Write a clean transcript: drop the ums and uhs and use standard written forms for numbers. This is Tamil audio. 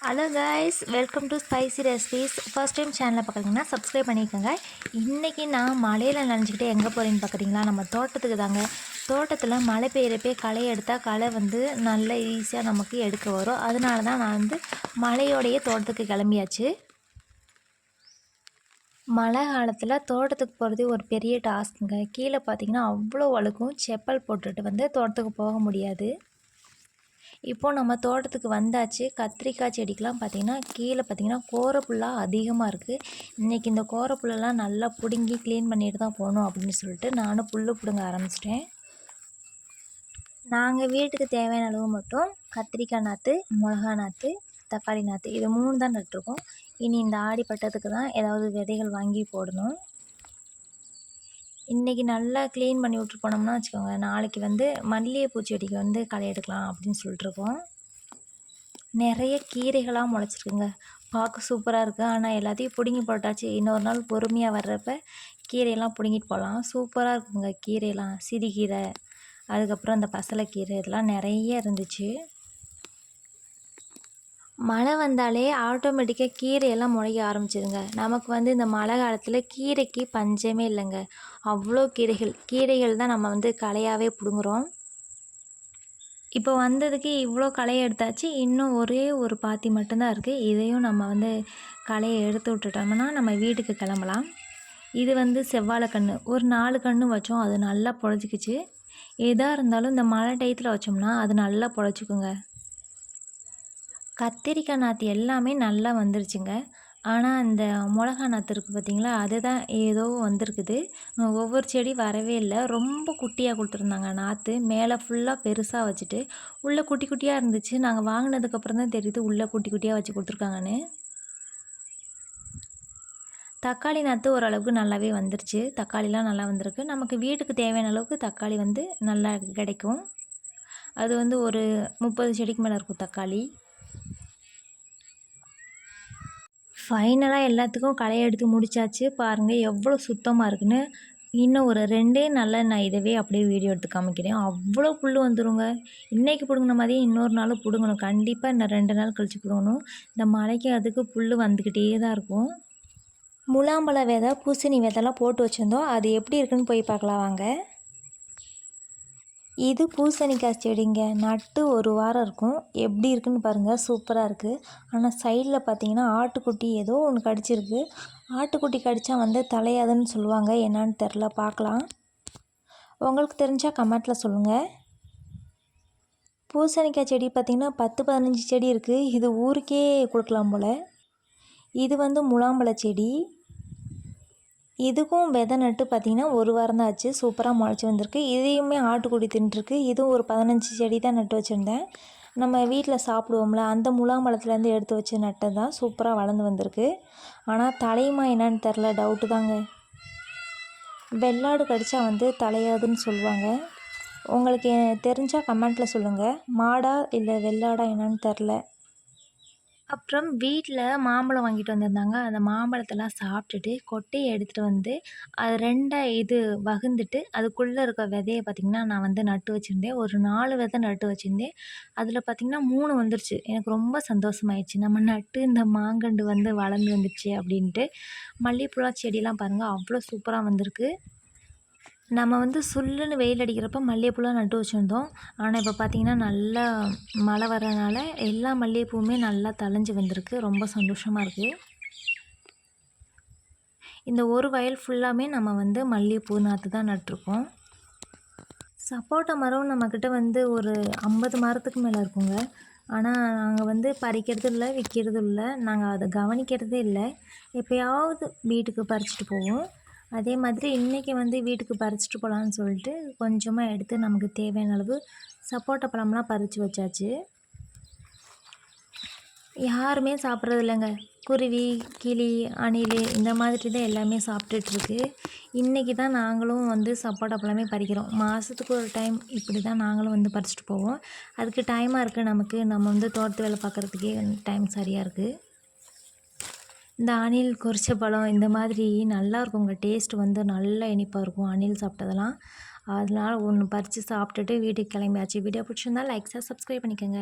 Hello guys, welcome to spicy recipes. First time சேனலை பார்க்குறீங்கன்னா சப்ஸ்கிரைப் பண்ணிக்கோங்க. இன்றைக்கி நான் மழையில் நனைஞ்சிக்கிட்டு எங்கே போகிறேன்னு பார்க்குறீங்களா? நம்ம தோட்டத்துக்கு தாங்க. தோட்டத்தில் மழை பெய்கிறப்பே களை எடுத்தால் களை நல்ல ஈஸியாக நமக்கு எடுக்க வரும். அதனால தான் நான் மழையோடையே தோட்டத்துக்கு கிளம்பியாச்சு. மழை காலத்தில் தோட்டத்துக்கு போகிறது ஒரு பெரிய டாஸ்க்குங்க. கீழே பார்த்திங்கன்னா அவ்வளோ வழுக்கும். செப்பல் போட்டுட்டு தோட்டத்துக்கு போக முடியாது. இப்போது நம்ம தோட்டத்துக்கு வந்தாச்சு. கத்திரிக்காய் செடிக்கெலாம் பார்த்திங்கன்னா கீழே பார்த்திங்கன்னா கோரப்புல்லாக அதிகமாக இருக்குது. இன்றைக்கி இந்த கோரப்புல்லெலாம் நல்லா பிடுங்கி க்ளீன் பண்ணிட்டு தான் போகணும் அப்படின்னு சொல்லிட்டு நானும் புல் பிடுங்க ஆரம்பிச்சிட்டேன். நாங்கள் வீட்டுக்கு தேவையான அளவு மட்டும் கத்திரிக்காய் நாற்று, மிளகா நாற்று, தக்காளி நாற்று இது 3 தான் நட்டுருக்கோம். இனி இந்த ஆடி பட்டத்துக்கு தான் ஏதாவது விதைகள் வாங்கி போடணும். இன்றைக்கி நல்லா க்ளீன் பண்ணி விட்டு போனோம்னா வச்சுக்கோங்க, நாளைக்கு மல்லிகைப்பூ செடிக்கு களை எடுக்கலாம் அப்படின்னு சொல்லிட்டுருக்கோம். நிறைய கீரைகளாக முளைச்சிருக்குங்க. பார்க்க சூப்பராக இருக்குது. ஆனால் எல்லாத்தையும் பிடுங்கி போட்டாச்சு. இன்னொரு நாள் பொறுமையாக வர்றப்ப கீரையெல்லாம் பிடுங்கிட்டு போகலாம். சூப்பராக இருக்குங்க கீரையெல்லாம். சிறுகீரை, அதுக்கப்புறம் இந்த பசலைக்கீரை இதெல்லாம் நிறைய இருந்துச்சு. மழை வந்தாலே ஆட்டோமேட்டிக்காக கீரையெல்லாம் முளைக்க ஆரம்பிச்சிதுங்க. நமக்கு இந்த மழை காலத்தில் கீரைக்கு பஞ்சமே இல்லைங்க. அவ்வளோ கீரைகள் தான் நம்ம களையாகவே பிடுங்குறோம். இப்போ வந்ததுக்கு இவ்வளோ களையை எடுத்தாச்சு. இன்னும் ஒரே ஒரு பாத்தி மட்டும்தான் இருக்குது. இதையும் நம்ம களையை எடுத்து விட்டுட்டோம்னா நம்ம வீட்டுக்கு கிளம்பலாம். இது செவ்வாழைக்கன்று ஒரு 4 கன்று வச்சோம். அது நல்லா பொழைச்சிக்கிச்சு. எதாக இருந்தாலும் இந்த மழை டயத்தில் வச்சோம்னா அது நல்லா பொழைச்சிக்குங்க. கத்திரிக்காய் நாற்று எல்லாமே நல்லா வந்துருச்சுங்க. ஆனால் இந்த மிளகா நாற்று இருக்குது பார்த்திங்களா, அதுதான் ஏதோ வந்திருக்குது. ஒவ்வொரு செடி வரவே இல்லை. ரொம்ப குட்டியாக கொடுத்துருந்தாங்க நாற்று. மேலே ஃபுல்லாக பெருசாக வச்சுட்டு உள்ளே குட்டி குட்டியாக இருந்துச்சு. நாங்கள் வாங்கினதுக்கப்புறம் தான் தெரியுது உள்ளே குட்டி குட்டியாக வச்சு கொடுத்துருக்காங்கன்னு. தக்காளி நாற்று ஓரளவுக்கு நல்லாவே வந்துருச்சு. தக்காளிலாம் நல்லா வந்திருக்கு. நமக்கு வீட்டுக்கு தேவையான அளவுக்கு தக்காளி நல்லா கிடைக்கும். அது ஒரு 30 செடிக்கு மேலே இருக்கும் தக்காளி. ஃபைனலாக எல்லாத்துக்கும் களை எடுத்து முடித்தாச்சு. பாருங்கள் எவ்வளோ சுத்தமாக இருக்குன்னு. இன்னும் ஒரு 2 நாளில் நான் இதவே அப்படியே வீடியோ எடுத்து காமிக்கிறேன். அவ்வளோ புல் வந்துடுங்க. இன்றைக்கி பிடுங்கின மாதிரியே இன்னொரு நாள் பிடுங்கணும். கண்டிப்பாக இன்னும் 2 நாள் கழித்து பிடுங்கணும். இந்த மழைக்கு அதுக்கு புல் வந்துக்கிட்டே தான் இருக்கும். முலாம்பழ விதை, பூசணி விதைலாம் போட்டு வச்சுருந்தோம். அது எப்படி இருக்குன்னு போய் பார்க்கலாம் வாங்க. இது பூசணிக்காய் செடிங்க. நட்டு ஒரு வாரம் இருக்கும். எப்படி இருக்குன்னு பாருங்கள், சூப்பராக இருக்குது. ஆனால் சைடில் பார்த்தீங்கன்னா ஆட்டுக்குட்டி ஏதோ ஒன்று கடிச்சிருக்கு. ஆட்டுக்குட்டி கடித்தா தலையாதுன்னு சொல்லுவாங்க. என்னான்னு தெரில, பார்க்கலாம். உங்களுக்கு தெரிஞ்சால் கமெண்ட்டில் சொல்லுங்கள். பூசணிக்காய் செடி பார்த்திங்கன்னா 10-15 செடி இருக்குது. இது ஊருக்கே கொடுக்கலாம் போல். இது முலாம்பழ செடி. இதுக்கும் விதை நட்டு பார்த்திங்கன்னா ஒரு வாரம் தான் ஆச்சு. சூப்பராக முளைச்சி வந்திருக்கு. இதையுமே ஆட்டுக்குடி தின்ட்டுருக்கு. இதுவும் ஒரு 15 செடி தான் நட்டு வச்சுருந்தேன். நம்ம வீட்டில் சாப்பிடுவோம்ல, அந்த முலாம்பழத்துலேருந்து எடுத்து வச்சு நட்டது தான். சூப்பராக வளர்ந்து வந்திருக்கு. ஆனால் தலையுமா என்னன்னு தெரில, டவுட்டு தாங்க. வெள்ளாடு கடித்தா தலையாதுன்னு சொல்லுவாங்க. உங்களுக்கு தெரிஞ்சால் கமெண்ட்டில் சொல்லுங்கள். மாடா இல்லை வெள்ளாடா என்னன்னு தெரில. அப்புறம் வீட்டில் மாம்பழம் வாங்கிட்டு வந்திருந்தாங்க. அந்த மாம்பழத்தெல்லாம் சாப்பிட்டுட்டு கொட்டையை எடுத்துகிட்டு அது 2 வகுந்துட்டு அதுக்குள்ளே இருக்க விதைய பார்த்திங்கன்னா நான் நட்டு வச்சுருந்தேன். ஒரு 4 விதை நட்டு வச்சுருந்தேன். அதில் பார்த்திங்கன்னா 3 வந்துருச்சு. எனக்கு ரொம்ப சந்தோஷமாயிடுச்சு. நம்ம நட்டு இந்த மாங்கன்று வளர்ந்து வந்துடுச்சு அப்படின்ட்டு. மல்லிகைப்பூலாம் செடியெலாம் பாருங்கள், அவ்வளோ சூப்பராக வந்திருக்கு. நம்ம சுல்லுன்னு வெயில் அடிக்கிறப்ப மல்லிகைப்பூலாம் நட்டு வச்சுருந்தோம். ஆனால் இப்போ பார்த்திங்கன்னா நல்லா மழை வர்றதுனால எல்லா மல்லிகைப்பூவுமே நல்லா தழைஞ்சி வந்திருக்கு. ரொம்ப சந்தோஷமாக இருக்குது. இந்த ஒரு வயல் ஃபுல்லாமே நம்ம மல்லிகைப்பூ நாற்று தான் நட்டிருக்கோம். சப்போட்டா மரம் நம்மக்கிட்ட ஒரு 50 மரத்துக்கு மேலே இருக்குங்க. ஆனால் நாங்கள் பறிக்கிறதும் இல்லை, விற்கிறதும் இல்லை. நாங்கள் அதை கவனிக்கிறதே இல்லை. எப்போயாவது வீட்டுக்கு பறிச்சுட்டு போவோம். அதே மாதிரி இன்றைக்கி வீட்டுக்கு பறிச்சுட்டு போகலான்னு சொல்லிட்டு கொஞ்சமாக எடுத்து நமக்கு தேவையான அளவு சப்போட்டா பழம்லாம் பறித்து வச்சாச்சு. யாருமே சாப்பிட்றது இல்லைங்க. குருவி, கிளி, அணில் இந்த மாதிரி தான் எல்லாமே சாப்பிட்டுட்ருக்கு. இன்றைக்கி தான் நாங்களும் சப்போட்டா பழமே பறிக்கிறோம். மாதத்துக்கு ஒரு டைம் இப்படி தான் நாங்களும் பறிச்சுட்டு போவோம். அதுக்கு டைமாக இருக்குது நமக்கு. நம்ம தோட்டத்து வேலை பார்க்குறதுக்கே டைம் சரியாக இருக்குது. இந்த அணில் கொறிச்ச பழம் இந்த மாதிரி நல்லா இருக்குங்க. டேஸ்ட் நல்லா இனிப்பாக இருக்கும் அணில் சாப்பிட்டதெல்லாம். அதனால் ஒன்று பறித்து சாப்பிட்டுட்டு வீட்டுக்கு கிளம்பியாச்சு. வீடியோ பிடிச்சிருந்தா லைக், சப்ஸ்கிரைப் பண்ணிக்கோங்க.